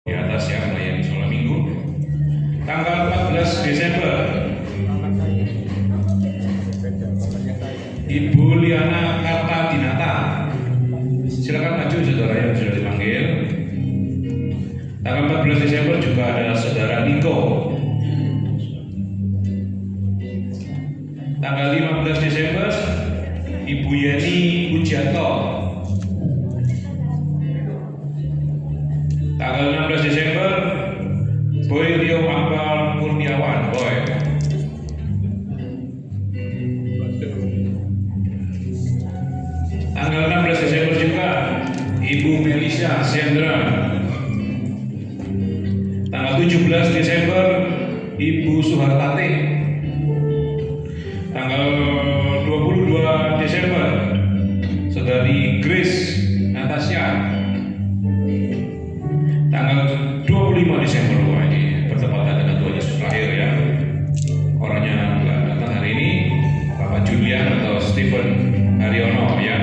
di atas yang melayani sholat minggu. Tanggal 14 Desember Ibu Liana Kartadinata, silakan maju saudara yang sudah dipanggil. Tanggal 14 Desember juga ada saudara Niko. Tanggal 15 Desember Ibu Yeni Pujianto. Tanggal 16 Desember Boy Rio Ampal Kurniawan, Boy. Tanggal 16 Desember juga Ibu Melisa Sendra. Tanggal 17 Desember Ibu Suhartati. Tanggal 22 Desember Saudari Grace Natasha. Tanggal 25 Desember, wah ini bertepatan dengan Tuhan Yesus lahir ya. Orangnya nggak datang hari ini, Bapak Julian atau Stephen Haryono ya.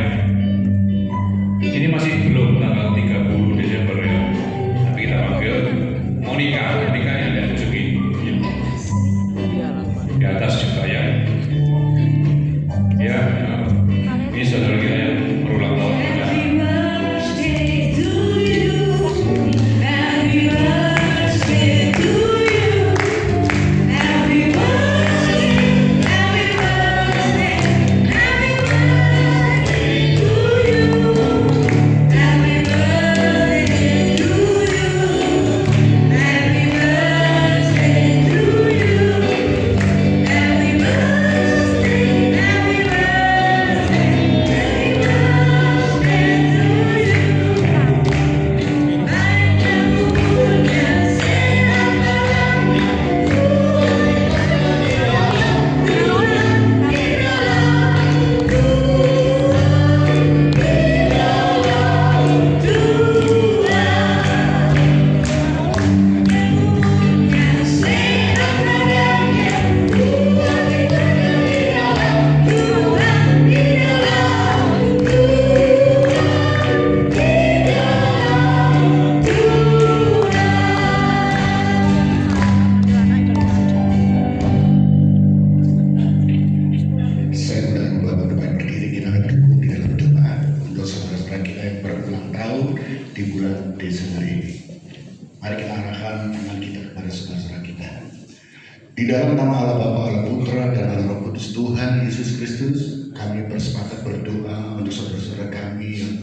Ini masih belum tanggal 30 Desember ya. Tapi kita panggil Monica yang lihat Suzuki di atas juga ya. Ya, ini saudara kita yang berulang tahun. Di dalam nama Allah Bapa, Allah Putra, dan Allah Roh Kudus, Tuhan Yesus Kristus, kami bersepakat berdoa untuk saudara-saudara kami yang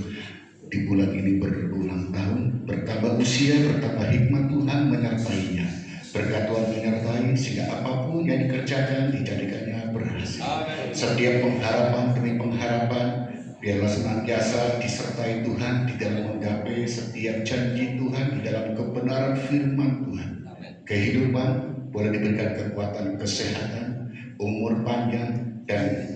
di bulan ini berulang tahun, bertambah usia, bertambah hikmat Tuhan menyertainya, berkat Tuhan menyertai sehingga apapun yang dikerjakan dijadikannya berhasil. Setiap pengharapan demi pengharapan biarlah senantiasa disertai Tuhan di dalam menggapai setiap janji Tuhan, di dalam kebenaran firman Tuhan. Kehidupan boleh diberikan kekuatan, kesehatan, umur panjang, dan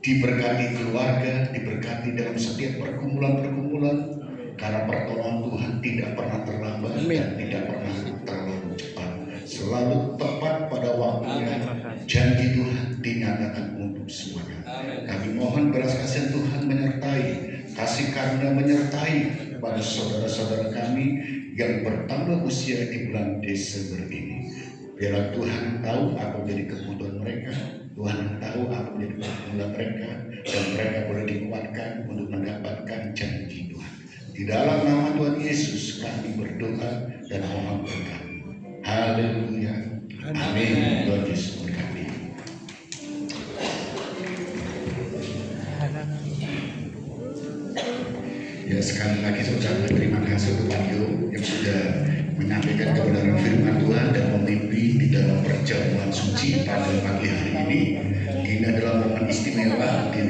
diberkati keluarga, diberkati dalam setiap pergumulan-pergumulan, karena pertolongan Tuhan tidak pernah terlambat dan tidak pernah terlalu cepat, selalu tepat pada waktunya. Janji Tuhan dinyatakan untuk semuanya. Kami mohon belas kasihan Tuhan menyertai, kasih karunia menyertai pada saudara-saudara kami yang bertambah usia di bulan Desember ini. Biarlah Tuhan tahu apa menjadi kebutuhan mereka, Tuhan tahu apa menjadi pergumulan mereka, dan mereka boleh dikuatkan untuk mendapatkan janji Tuhan. Di dalam nama Tuhan Yesus kami berdoa dan mohon berkat. Haleluya. Amin. Tuhan Yesus berkati. Ya, sekali lagi saudara, terima kasih untuk Mario yang sudah menyampaikan kebenaran firman Tuhan dan memimpin di dalam perjamuan suci pada pagi hari ini. Ini adalah momen istimewa di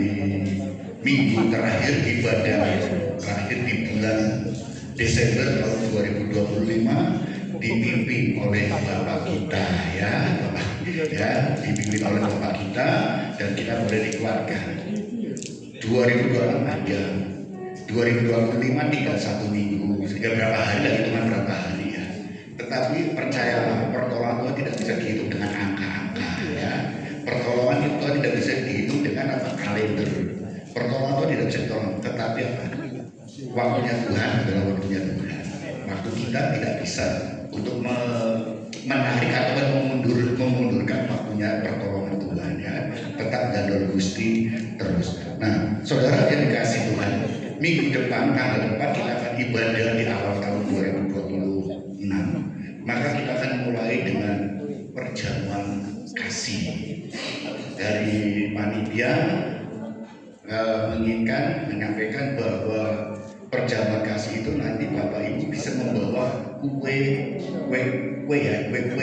minggu terakhir ibadah terakhir di bulan Desember tahun 2025, dipimpin oleh Bapak kita ya, dipimpin oleh Bapak kita, dan kita boleh dikuatkan. 2026 ada, 2025 tinggal 1 minggu, tinggal berapa hari lagi, cuma berapa hari ya. Tetapi percayalah, pertolongan Tuhan tidak bisa dihitung dengan angka-angka ya. Pertolongan itu tidak bisa dihitung dengan apa, kalender. Pertolongan Tuhan tidak bisa ditolong, tetapi apa? Waktunya Tuhan adalah waktunya Tuhan. waktu kita tidak bisa untuk menarik atau memundurkan waktunya pertolongan Tuhan ya. Tetap gandol Gusti terus. Nah, saudara yang dikasih Tuhan, minggu depan tanggal 4 kita akan ibadah di awal tahun 2026. Maka kita akan mulai dengan perjamuan kasih dari panitia menyampaikan bahwa perjamuan kasih itu nanti Bapak Ibu bisa membawa kue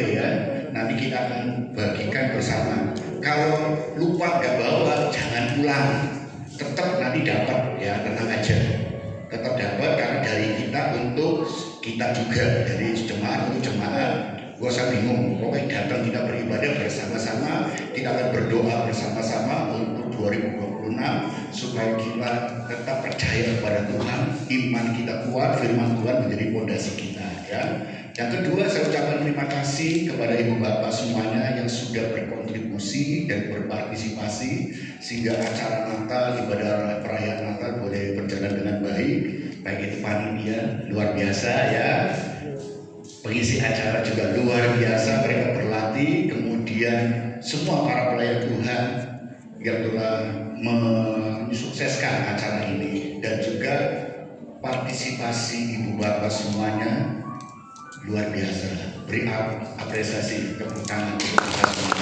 ya. Nanti kita akan bagikan bersama. Kalau lupa nggak bawa, jangan pulang. Tetap nanti dapat ya, tenang aja. Tetap dapat karena dari kita untuk kita juga, dari jemaat untuk jemaat. Gak usah bingung, pokoknya datang kita beribadah bersama-sama, kita akan berdoa bersama-sama untuk 2026 supaya kita tetap percaya kepada Tuhan, iman kita kuat, firman Tuhan menjadi fondasi kita ya. Yang kedua, saya ucapkan terima kasih kepada Ibu Bapak semuanya yang sudah berkontribusi dan berpartisipasi sehingga acara Natal, ibadah perayaan Natal boleh berjalan dengan baik. Baik itu panitia luar biasa ya, pengisi acara juga luar biasa, mereka berlatih, kemudian semua para pelayan Tuhan yang telah mensukseskan acara ini, dan juga partisipasi Ibu Bapak semuanya luar biasa. Beri apresiasi, tepuk tangan untuk kita semua.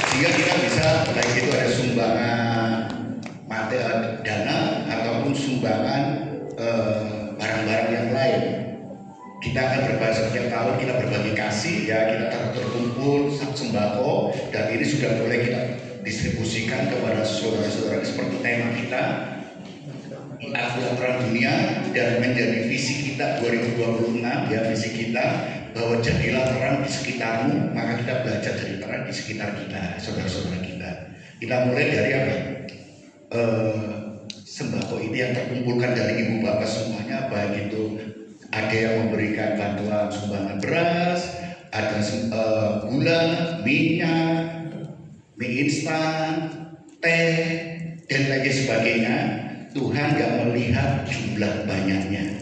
Sehingga kita bisa, baik itu ada sumbangan materi dana ataupun sumbangan barang-barang yang lain. Kita akan berbagi setiap tahun, kita berbagi kasih ya, kita terkumpul sembako, dan ini sudah boleh kita distribusikan kepada saudara-saudara seperti tema kita Akulah Terang Dunia, dan menjadi visi kita 2026 ya, visi kita bahwa jadilah terang di sekitarmu, maka kita belajar dari terang di sekitar kita, saudara-saudara kita. Kita mulai dari apa? Sembako ini yang terkumpulkan dari Ibu Bapak semuanya, baik itu ada yang memberikan bantuan sumbangan beras, ada gula, minyak, mie instan, teh, dan lain sebagainya. Tuhan gak melihat jumlah banyaknya,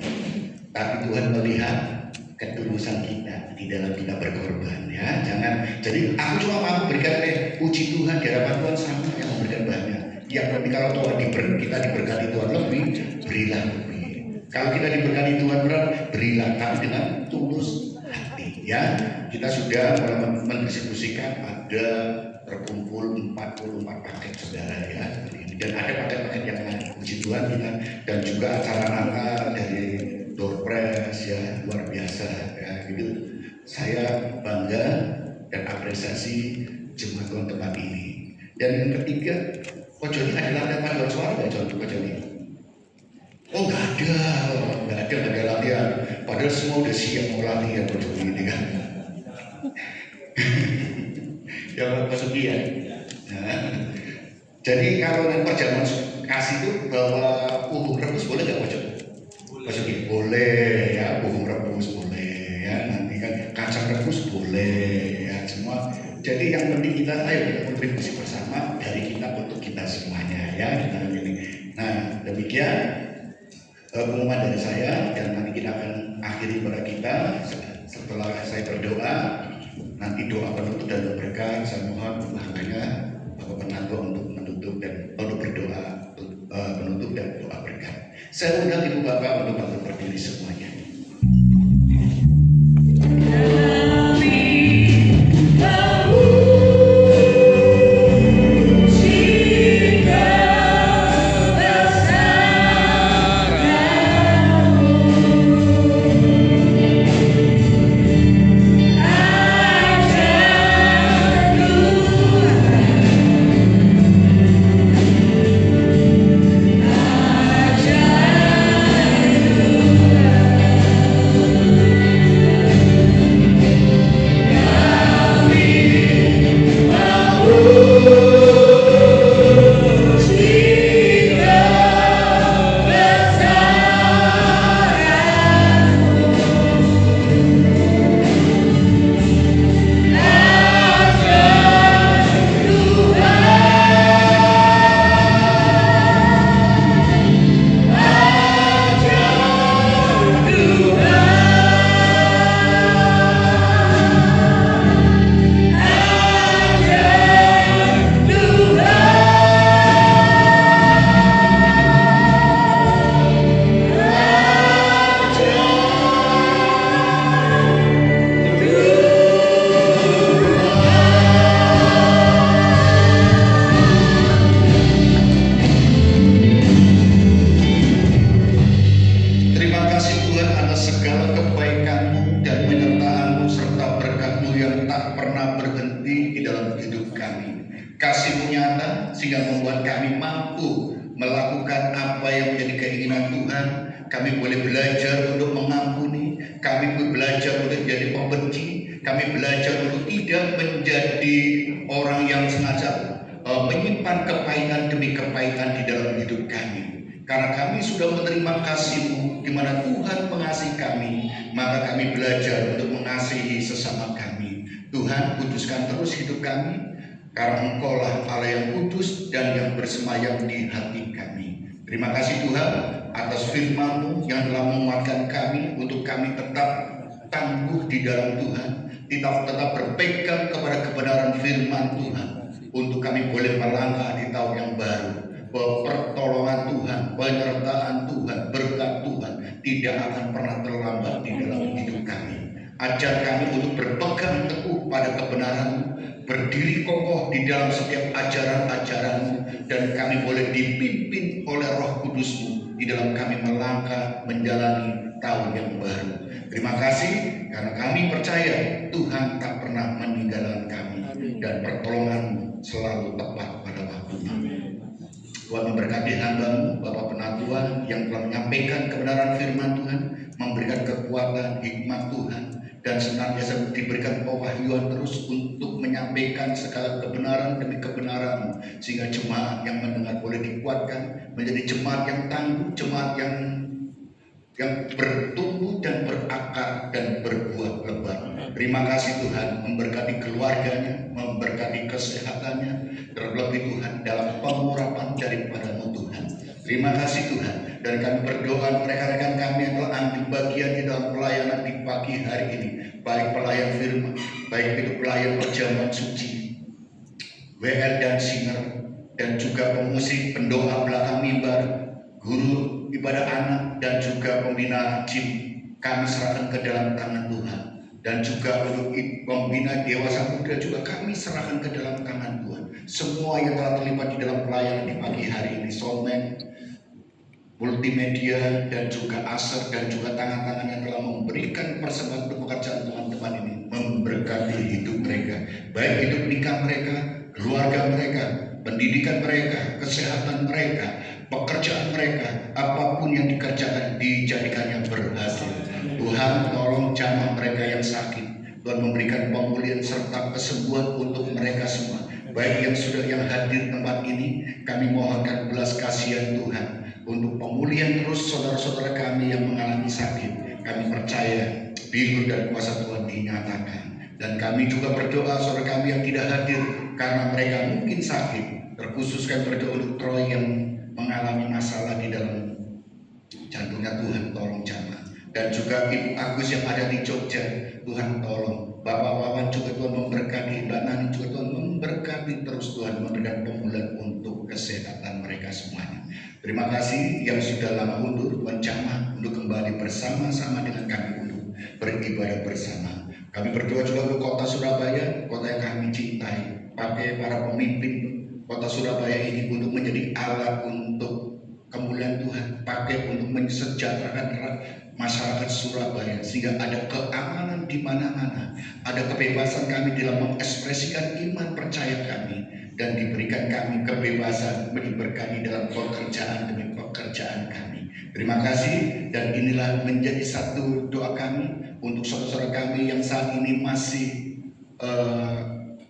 tapi Tuhan melihat ketulusan kita di dalam kita berkorban ya. Jangan, jadi aku cuma mau berikan puji Tuhan, di hadapan Tuhan sama yang memberikan banyak. Yang lebih, kalau Tuhan kita diberkati Tuhan lebih, berilah lebih. Kalau kita diberkati Tuhan berat, berilah, tapi dengan tulus hati ya. Kita sudah mulai mendistribusikan, ada terkumpul 44 paket saudara ya, dan ada paket-paket yang lain, puji Tuhan kita, dan juga acara Natal dari Doorpress ya, luar biasa ya gitu. Saya bangga dan apresiasi jemaat Tuhan tempat ini. Dan yang ketiga, Pojoni adalah latihan paduan suara nggak Pojoni? Oh nggak ada latihan. Padahal semua udah siap mau latihan Pojoni ini kan. Ya Pak ya. Nah, jadi kalau perjamuan kasih itu bawa bubuk rebus boleh nggak Pak Jogi? Boleh ya, bubuk rebus boleh ya. Nanti kan kacang rebus boleh ya, semua. Jadi yang penting kita kontribusi bersama dari kita untuk kita semuanya ya. Nah demikian pengumuman dari saya, dan nanti kita akan akhiri pada kita setelah saya berdoa. Nanti doa penutup dan berkah, saya mohon makanya Bapak Penantu untuk menutup dan untuk berdoa penutup dan doa berkah. Saya undang Ibu Bapak untuk berdiri semuanya. Tuhan atas segala kebaikan-Mu dan penyertaan-Mu serta berkat-Mu yang tak pernah berhenti di dalam hidup kami. Kasih-Mu nyata sehingga membuat kami mampu melakukan apa yang menjadi keinginan Tuhan. Kami boleh belajar untuk mengampuni, kami boleh belajar untuk jadi pembenci, kami belajar untuk tidak menjadi orang yang sengaja menyimpan kepahitan demi kepahitan di dalam hidup kami. Karena kami sudah menerima kasih-Mu, di mana Tuhan mengasihi kami, maka kami belajar untuk mengasihi sesama kami. Tuhan, kuduskan terus hidup kami, karena Engkau-lah Allah yang kudus dan yang bersemayam di hati kami. Terima kasih Tuhan atas firman-Mu yang telah menguatkan kami untuk kami tetap tangguh di dalam Tuhan, tetap berpegang kepada kebenaran firman Tuhan, untuk kami boleh melangkah di tahun yang baru. Bahwa pertolongan Tuhan, penyertaan Tuhan, berkat Tuhan tidak akan pernah terlambat di dalam hidup kami. Ajar kami untuk berpegang teguh pada kebenaran-Mu, berdiri kokoh di dalam setiap ajaran-ajaran-Mu, dan kami boleh dipimpin oleh Roh Kudus-Mu di dalam kami melangkah menjalani tahun yang baru. Terima kasih karena kami percaya Tuhan tak pernah meninggalkan kami dan pertolongan-Mu selalu tepat pada waktunya. Tuhan memberkati hamba-Mu, Bapak Penatua yang telah menyampaikan kebenaran firman Tuhan, memberikan kekuatan, hikmat Tuhan, dan senantiasa diberikan pewahyuan terus untuk menyampaikan segala kebenaran demi kebenaran, sehingga jemaat yang mendengar boleh dikuatkan menjadi jemaat yang tangguh, jemaat yang bertumbuh dan berakar dan berbuah lebat. Terima kasih Tuhan, memberkati keluarganya, memberkati kesehatannya, terlebih Tuhan dalam pengurapan daripada-Mu Tuhan. Terima kasih Tuhan, dan kami berdoa rekan-rekan kami yang telah ambil bagian di dalam pelayanan di pagi hari ini, baik pelayan firman, baik itu pelayan perjamuan suci, WL dan singer, dan juga pemusik, pendoa belakang mimbar, guru ibadah anak, dan juga pembina gym. Kami serahkan ke dalam tangan Tuhan, dan juga untuk pembina dewasa muda juga kami serahkan ke dalam tangan Tuhan. Semua yang telah terlibat di dalam pelayanan di pagi hari ini, soundman, multimedia, dan juga aser, dan juga tangan-tangan yang telah memberikan persembahan untuk pekerjaan teman-teman ini, memberkati hidup mereka, baik hidup nikah mereka, keluarga mereka, pendidikan mereka, kesehatan mereka, pekerjaan mereka, apapun yang dikerjakan dijadikannya berhasil. Tuhan tolong jamah mereka yang sakit, Tuhan memberikan pemulihan serta kesembuhan untuk mereka semua. Baik yang hadir tempat ini, kami mohonkan belas kasihan Tuhan untuk pemulihan terus saudara-saudara kami yang mengalami sakit. Kami percaya biru dan kuasa Tuhan dinyatakan. Dan kami juga berdoa saudara kami yang tidak hadir karena mereka mungkin sakit. Terkhusus kami berdoa untuk Troy yang mengalami masalah di dalam jantungnya. Tuhan tolong jamah. Dan juga Ibu Agus yang ada di Jogja, Tuhan tolong. Bapak Wawan juga Tuhan memberkati, Mbak Nani juga Tuhan memberkati terus, Tuhan memberikan pemulihan untuk kesehatan mereka semuanya. Terima kasih yang sudah lama undur, Tuhan jamah untuk kembali bersama-sama dengan kami untuk beribadah bersama. Kami berdoa juga untuk kota Surabaya, kota yang kami cintai. Pakai para pemimpin kota Surabaya ini untuk menjadi alat untuk kemuliaan Tuhan, pakai untuk mensejahterakan masyarakat Surabaya sehingga ada keamanan di mana-mana, ada kebebasan kami dalam mengekspresikan iman percaya kami, dan diberikan kami kebebasan diberkati dalam pekerjaan demi pekerjaan kami. Terima kasih, dan inilah menjadi satu doa kami untuk saudara-saudara kami yang saat ini masih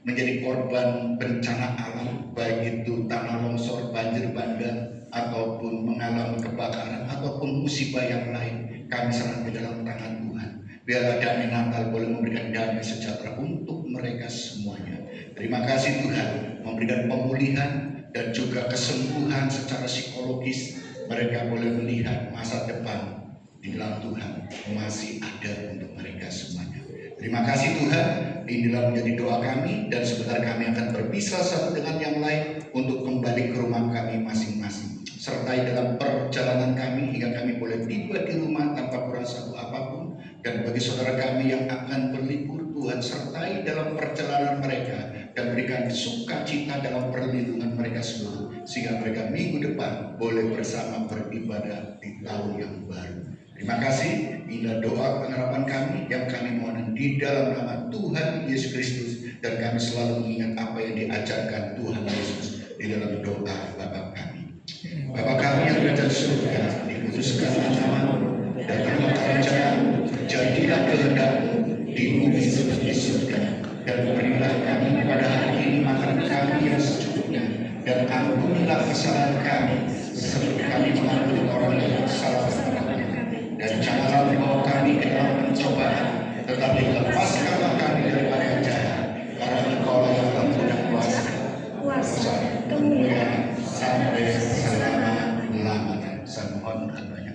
menjadi korban bencana alam, baik itu tanah longsor, banjir bandang, ataupun mengalami kebakaran, ataupun musibah yang lain. Kami serahkan ke dalam tangan Tuhan. Biarlah damai Natal boleh memberikan damai sejahtera untuk mereka semuanya. Terima kasih Tuhan, memberikan pemulihan dan juga kesembuhan secara psikologis. Mereka boleh melihat masa depan di dalam Tuhan masih ada untuk mereka semuanya. Terima kasih Tuhan, inilah menjadi doa kami, dan sebentar kami akan berpisah satu dengan yang lain untuk kembali ke rumah kami masing-masing. Sertai dalam perjalanan kami hingga kami boleh tiba di rumah tanpa kurang satu apapun. Dan bagi saudara kami yang akan berlibur, Tuhan sertai dalam perjalanan mereka dan berikan sukacita dalam perlindungan mereka semua, sehingga mereka minggu depan boleh bersama beribadah di tahun yang baru. Terima kasih, inilah doa pengharapan kami yang kami mohon di dalam nama Tuhan Yesus Kristus, dan kami selalu mengingat apa yang diajarkan Tuhan Yesus di dalam doa Bapa kami. Bapa kami yang berada di surga, dikuduskanlah namamu, datanglah kerajaanmu, jadilah kehendakmu di bumi seperti di surga. Dan berilah kami pada hari ini makanan kami yang secukupnya, dan ampunilah kesalahan kami seperti kami mengampuni orang yang bersalah kepada kami. Dan janganlah membawa kami ke dalam pencobaan, tetapi lepaskanlah kami daripada yang jahat, karena Engkau yang Tuhan dan kuasa, kemuliaan sampai selama-lamanya. Saya mohon doanya.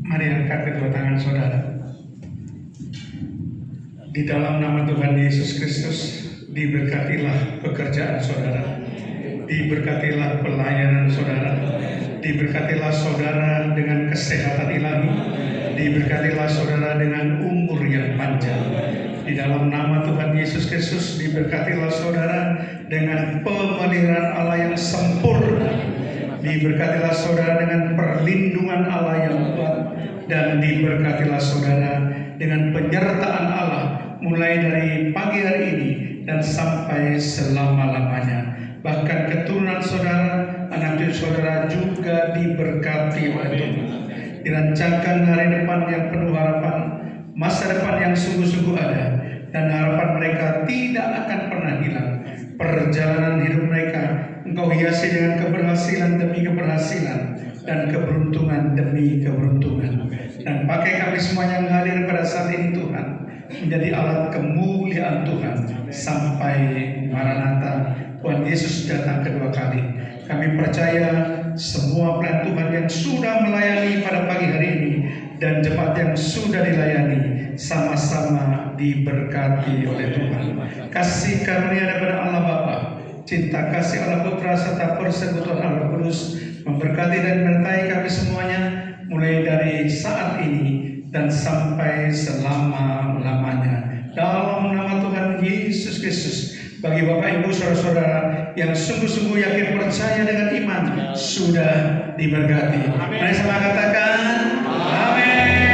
Mari angkat kedua tangan saudara. Di dalam nama Tuhan Yesus Kristus, diberkatilah pekerjaan saudara, diberkatilah pelayanan saudara, diberkatilah saudara dengan kesehatan ilahi, diberkatilah saudara dengan umur yang panjang. Di dalam nama Tuhan Yesus Kristus, diberkatilah saudara dengan pemeliharaan Allah yang sempurna, diberkatilah saudara dengan perlindungan Allah yang kuat, dan diberkatilah saudara dengan penyertaan Allah mulai dari pagi hari ini dan sampai selama-lamanya. Bahkan keturunan saudara, anak cucu saudara juga diberkati oleh Tuhan. Dirancangkan hari depan yang penuh harapan, masa depan yang sungguh-sungguh ada, dan harapan mereka tidak akan pernah hilang. Perjalanan hidup mereka Engkau hiasi dengan keberhasilan demi keberhasilan, dan keberuntungan demi keberuntungan. Dan pakai kami semua yang hadir pada saat ini Tuhan, menjadi alat kemuliaan Tuhan sampai Maranatha, Tuhan Yesus datang kedua kali. Kami percaya semua plan Tuhan yang sudah melayani pada pagi hari ini dan jemaat yang sudah dilayani sama-sama diberkati oleh Tuhan. Kasih karunia daripada Allah Bapa, cinta kasih Allah Putra serta persekutuan Allah Kudus memberkati dan menyertai kami semuanya mulai dari saat ini dan sampai selama-lamanya. Dalam nama Tuhan Yesus Kristus, bagi Bapak Ibu saudara-saudara yang sungguh-sungguh yakin percaya dengan iman sudah diberkati. Mari sama katakan amin.